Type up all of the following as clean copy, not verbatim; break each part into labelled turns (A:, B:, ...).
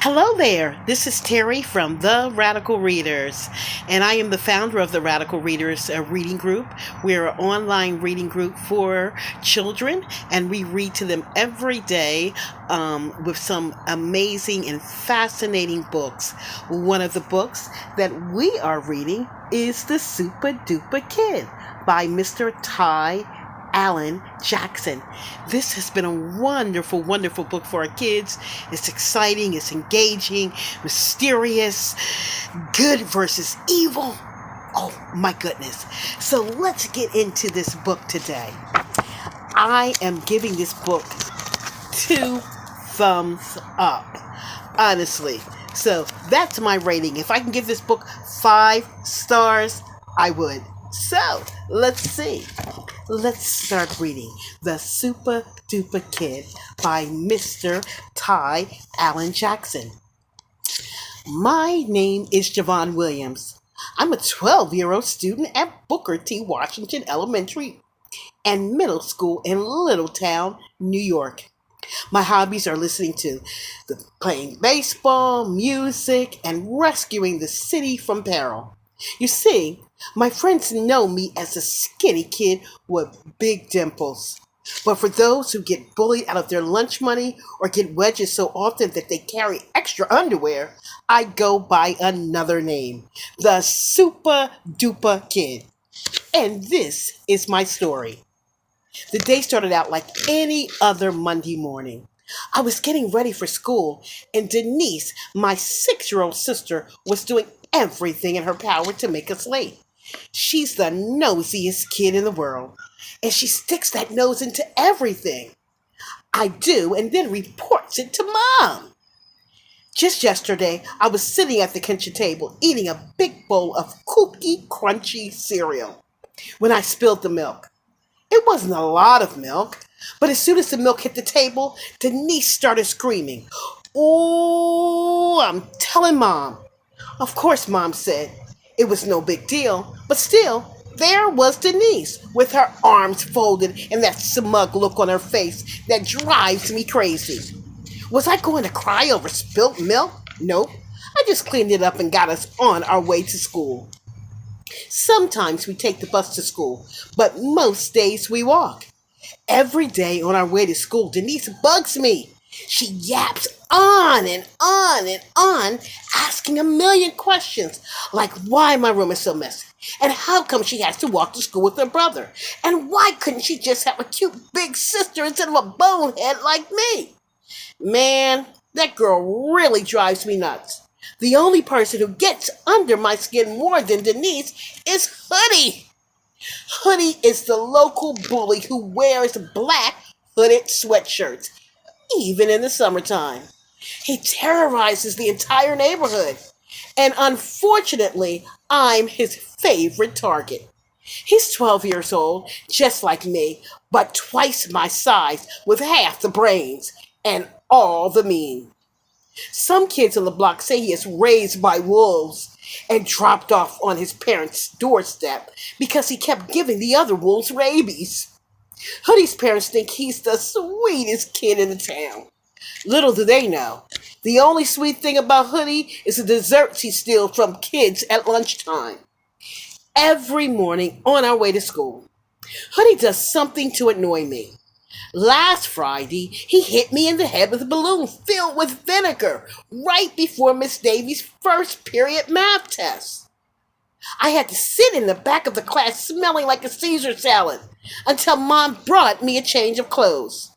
A: Hello there. This is Terry from The Radical Readers, and I am the founder of the Radical Readers Reading Group. We're an online reading group for children, and we read to them every day with some amazing and fascinating books. One of the books that we are reading is The Super Duper Kid by Mr. Ty Alan Jackson. This has been a wonderful, wonderful book for our kids. It's exciting, it's engaging, mysterious, good versus evil. Oh my goodness. So let's get into this book today. I am giving this book 2 thumbs up, honestly. So that's my rating. If I can give this book 5 stars, I would. So let's see. Let's start reading The Super Duper Kid by Mr. Ty Alan Jackson. My name is Javon Williams. I'm a 12-year-old student at Booker T. Washington Elementary and Middle School in Littletown, New York. My hobbies are listening to playing baseball, music, and rescuing the city from peril. You see, my friends know me as a skinny kid with big dimples. But for those who get bullied out of their lunch money or get wedges so often that they carry extra underwear, I go by another name, the Super Duper Kid. And this is my story. The day started out like any other Monday morning. I was getting ready for school, and Denise, my 6-year-old sister, was doing everything in her power to make us late. She's the nosiest kid in the world, and she sticks that nose into everything I do and then reports it to Mom. Just yesterday, I was sitting at the kitchen table eating a big bowl of Cookie Crunchy cereal when I spilled the milk. It wasn't a lot of milk, but as soon as the milk hit the table, Denise started screaming, "Oh, I'm telling Mom." Of course, Mom said it was no big deal, but still, there was Denise with her arms folded and that smug look on her face that drives me crazy. Was I going to cry over spilt milk? Nope. I just cleaned it up and got us on our way to school. Sometimes we take the bus to school, but most days we walk. Every day on our way to school, Denise bugs me. She yaps on and on and on, asking a million questions, like why my room is so messy, and how come she has to walk to school with her brother, and why couldn't she just have a cute big sister instead of a bonehead like me? Man, that girl really drives me nuts. The only person who gets under my skin more than Denise is Hoodie. Hoodie is the local bully who wears black hooded sweatshirts, even in the summertime. He terrorizes the entire neighborhood, and unfortunately, I'm his favorite target. He's 12 years old, just like me, but twice my size with half the brains and all the mean. Some kids on the block say he is raised by wolves and dropped off on his parents' doorstep because he kept giving the other wolves rabies. Hoodie's parents think he's the sweetest kid in the town. Little do they know, the only sweet thing about Hoodie is the desserts he steals from kids at lunchtime. Every morning on our way to school, Hoodie does something to annoy me. Last Friday, he hit me in the head with a balloon filled with vinegar right before Miss Davies' first period math test. I had to sit in the back of the class smelling like a Caesar salad until Mom brought me a change of clothes.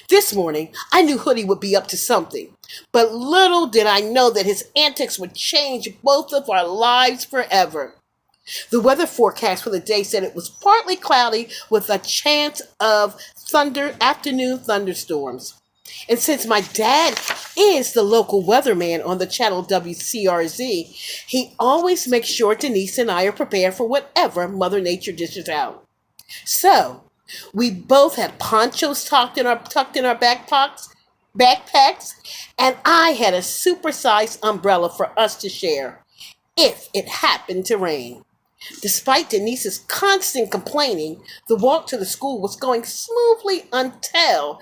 A: This morning, I knew Hoodie would be up to something, but little did I know that his antics would change both of our lives forever. The weather forecast for the day said it was partly cloudy with a chance of afternoon thunderstorms. And since my dad is the local weatherman on the channel WCRZ, he always makes sure Denise and I are prepared for whatever Mother Nature dishes out. So, we both had ponchos tucked in our backpacks, and I had a supersized umbrella for us to share if it happened to rain. Despite Denise's constant complaining, the walk to the school was going smoothly until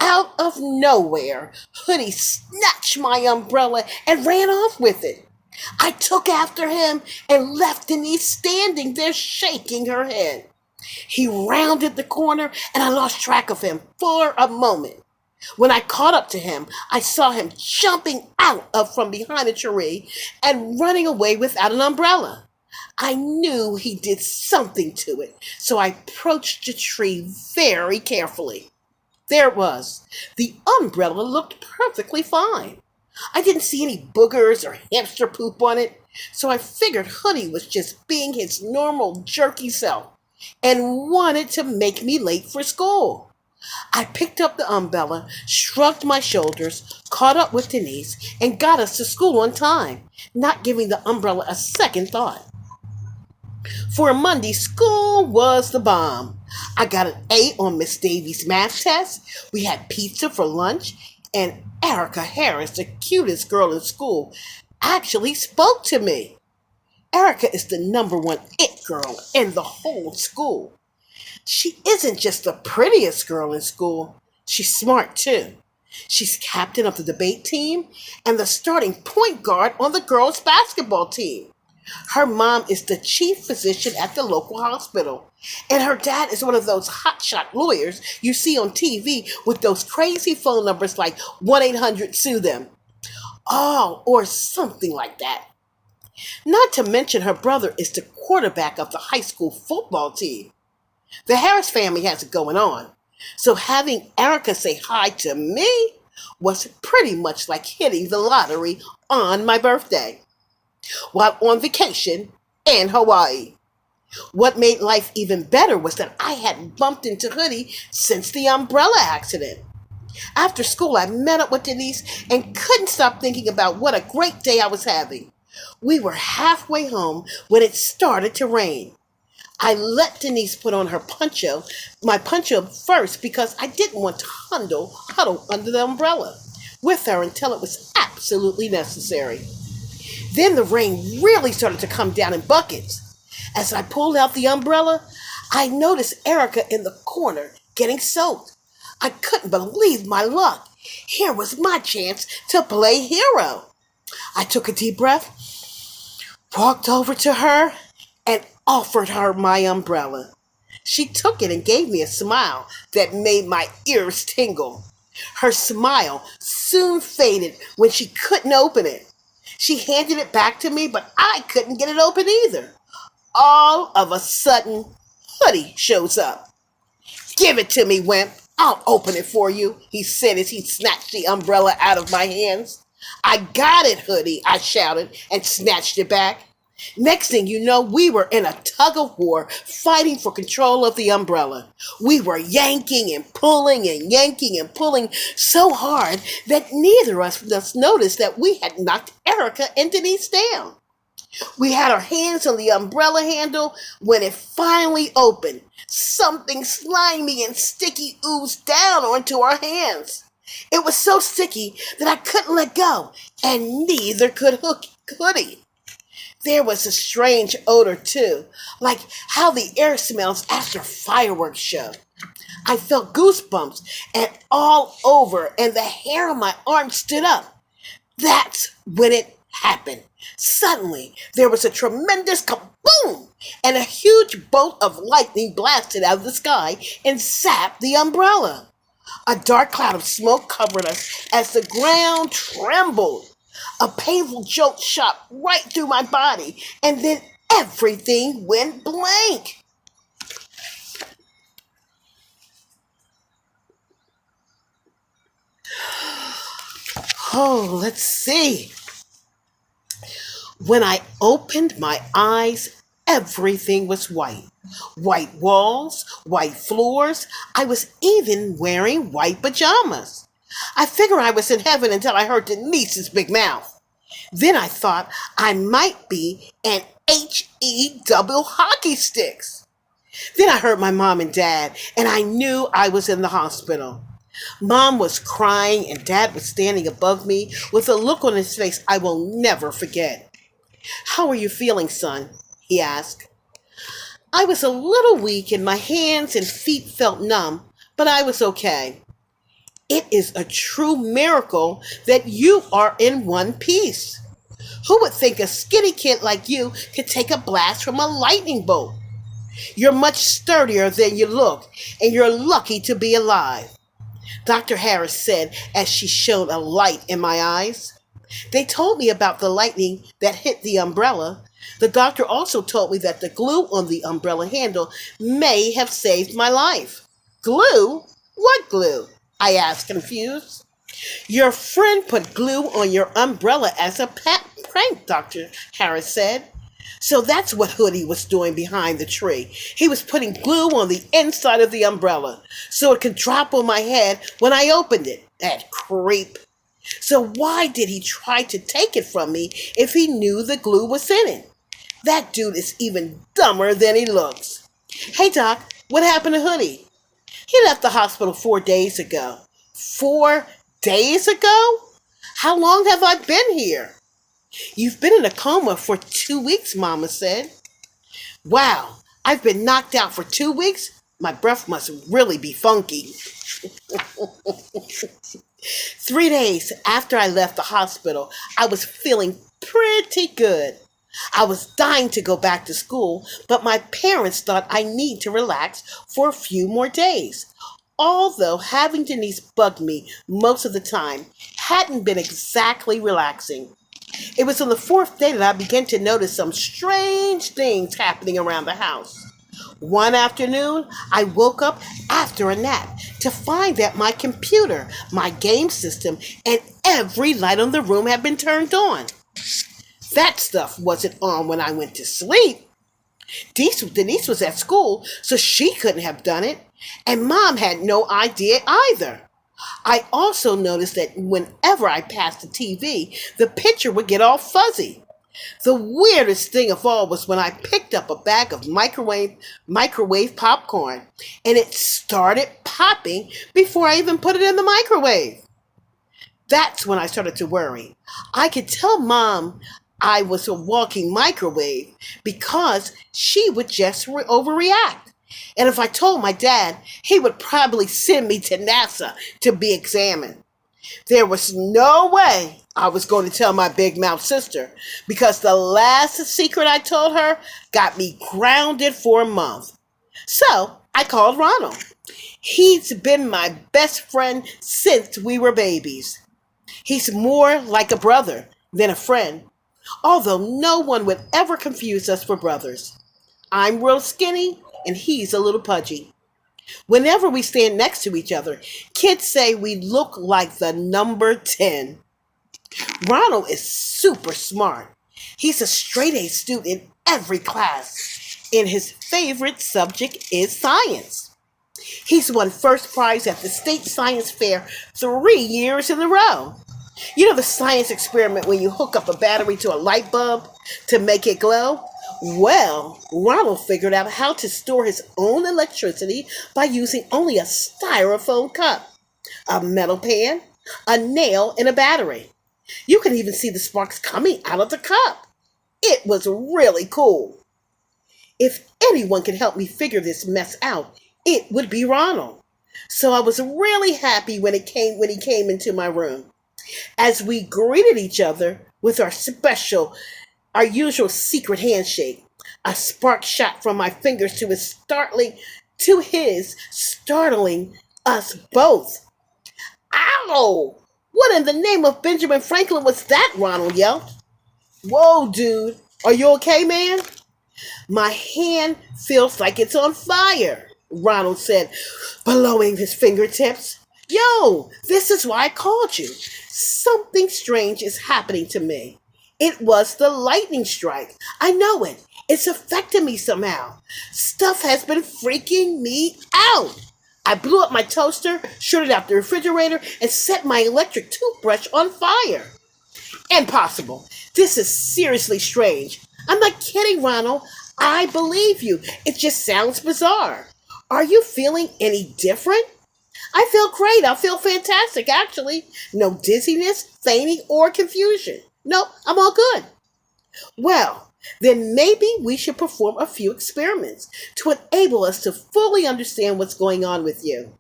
A: Out of nowhere, Hoodie snatched my umbrella and ran off with it. I took after him and left Denise standing there shaking her head. He rounded the corner and I lost track of him for a moment. When I caught up to him, I saw him jumping out of from behind a tree and running away without an umbrella. I knew he did something to it, so I approached the tree very carefully. There it was. The umbrella looked perfectly fine. I didn't see any boogers or hamster poop on it, so I figured Hoodie was just being his normal jerky self and wanted to make me late for school. I picked up the umbrella, shrugged my shoulders, caught up with Denise, and got us to school on time, not giving the umbrella a second thought. For a Monday, school was the bomb. I got an A on Miss Davies' math test. We had pizza for lunch, and Erica Harris, the cutest girl in school, actually spoke to me. Erica is the number one it girl in the whole school. She isn't just the prettiest girl in school, she's smart too. She's captain of the debate team and the starting point guard on the girls' basketball team. Her mom is the chief physician at the local hospital, and her dad is one of those hotshot lawyers you see on TV with those crazy phone numbers like 1-800-SUE them. Oh, or something like that. Not to mention her brother is the quarterback of the high school football team. The Harris family has it going on, so having Erica say hi to me was pretty much like hitting the lottery on my birthday while on vacation in Hawaii. What made life even better was that I hadn't bumped into Hoodie since the umbrella accident. After school, I met up with Denise and couldn't stop thinking about what a great day I was having. We were halfway home when it started to rain. I let Denise put on my poncho first because I didn't want to huddle under the umbrella with her until it was absolutely necessary. Then the rain really started to come down in buckets. As I pulled out the umbrella, I noticed Erica in the corner getting soaked. I couldn't believe my luck. Here was my chance to play hero. I took a deep breath, walked over to her, and offered her my umbrella. She took it and gave me a smile that made my ears tingle. Her smile soon faded when she couldn't open it. She handed it back to me, but I couldn't get it open either. All of a sudden, Hoodie shows up. "Give it to me, wimp. I'll open it for you," he said as he snatched the umbrella out of my hands. "I got it, Hoodie," I shouted and snatched it back. Next thing you know, we were in a tug of war fighting for control of the umbrella. We were yanking and pulling so hard that neither of us noticed that we had knocked Erica and Denise down. We had our hands on the umbrella handle when it finally opened. Something slimy and sticky oozed down onto our hands. It was so sticky that I couldn't let go, and neither could Hoodie. There was a strange odor too, like how the air smells after a fireworks show. I felt goosebumps and all over, and the hair on my arm stood up. That's when it happened. Suddenly, there was a tremendous kaboom, and a huge bolt of lightning blasted out of the sky and zapped the umbrella. A dark cloud of smoke covered us as the ground trembled. A painful jolt shot right through my body, and then everything went blank. Oh, let's see. When I opened my eyes, everything was white. White walls, white floors. I was even wearing white pajamas. I figured I was in heaven until I heard Denise's big mouth. Then I thought I might be an HE double hockey sticks. Then I heard my mom and dad, and I knew I was in the hospital. Mom was crying, and Dad was standing above me with a look on his face I will never forget. "How are you feeling, son?" he asked. I was a little weak, and my hands and feet felt numb, but I was okay. It is a true miracle that you are in one piece. Who would think a skinny kid like you could take a blast from a lightning bolt? You're much sturdier than you look, and you're lucky to be alive, Dr. Harris said as she shone a light in my eyes. They told me about the lightning that hit the umbrella. The doctor also told me that the glue on the umbrella handle may have saved my life. Glue? What glue? I asked, confused. Your friend put glue on your umbrella as a prank, Dr. Harris said. So that's what Hoodie was doing behind the tree. He was putting glue on the inside of the umbrella so it could drop on my head when I opened it. That creep. So why did he try to take it from me if he knew the glue was in it? That dude is even dumber than he looks. Hey, Doc, what happened to Hoodie? He left the hospital 4 days ago. 4 days ago? How long have I been here? You've been in a coma for 2 weeks, Mama said. Wow, I've been knocked out for 2 weeks? My breath must really be funky. 3 days after I left the hospital, I was feeling pretty good. I was dying to go back to school, but my parents thought I need to relax for a few more days. Although having Denise bug me most of the time hadn't been exactly relaxing. It was on the 4th day that I began to notice some strange things happening around the house. One afternoon, I woke up after a nap to find that my computer, my game system, and every light in the room had been turned on. That stuff wasn't on when I went to sleep. Denise was at school, so she couldn't have done it, and Mom had no idea either. I also noticed that whenever I passed the TV, the picture would get all fuzzy. The weirdest thing of all was when I picked up a bag of microwave popcorn, and it started popping before I even put it in the microwave. That's when I started to worry. I could tell Mom I was a walking microwave because she would just overreact. And if I told my dad, he would probably send me to NASA to be examined. There was no way I was going to tell my big mouth sister because the last secret I told her got me grounded for a month. So I called Ronald. He's been my best friend since we were babies. He's more like a brother than a friend, although no one would ever confuse us for brothers. I'm real skinny and he's a little pudgy. Whenever we stand next to each other, kids say we look like the number 10. Ronald is super smart. He's a straight A student in every class, and his favorite subject is science. He's won first prize at the state science fair 3 years in a row. You know the science experiment when you hook up a battery to a light bulb to make it glow? Well, Ronald figured out how to store his own electricity by using only a styrofoam cup, a metal pan, a nail, and a battery. You can even see the sparks coming out of the cup. It was really cool. If anyone could help me figure this mess out, it would be Ronald. So I was really happy when he came into my room. As we greeted each other with our usual secret handshake, a spark shot from my fingers to his, startling us both. Ow! What in the name of Benjamin Franklin was that? Ronald yelled. Whoa, dude. Are you okay, man? My hand feels like it's on fire, Ronald said, blowing his fingertips. Yo, this is why I called you. Something strange is happening to me. It was the lightning strike. I know it. It's affecting me somehow. Stuff has been freaking me out. I blew up my toaster, shorted out the refrigerator, and set my electric toothbrush on fire. Impossible. This is seriously strange. I'm not kidding, Ronald. I believe you. It just sounds bizarre. Are you feeling any different? I feel great. I feel fantastic, actually. No dizziness, fainting, or confusion. Nope, I'm all good. Well, then maybe we should perform a few experiments to enable us to fully understand what's going on with you.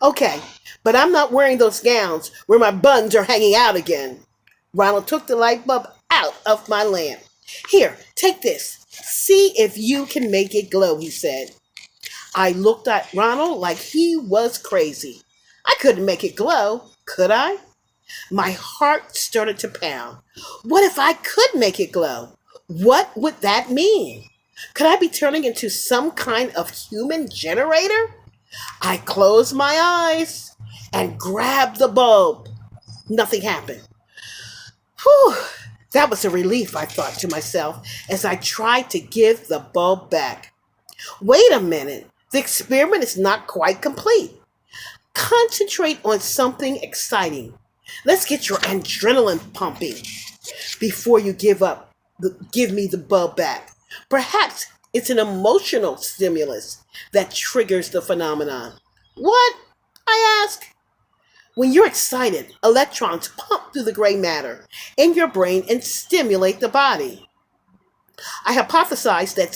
A: Okay, but I'm not wearing those gowns where my buns are hanging out again. Ronald took the light bulb out of my lamp. Here, take this. See if you can make it glow, he said. I looked at Ronald like he was crazy. I couldn't make it glow, could I? My heart started to pound. What if I could make it glow? What would that mean? Could I be turning into some kind of human generator? I closed my eyes and grabbed the bulb. Nothing happened. Whew, that was a relief, I thought to myself as I tried to give the bulb back. Wait a minute, the experiment is not quite complete. Concentrate on something exciting. Let's get your adrenaline pumping before you give me the bulb back. Perhaps it's an emotional stimulus that triggers the phenomenon. What? I ask. When you're excited, electrons pump through the gray matter in your brain and stimulate the body. I hypothesized that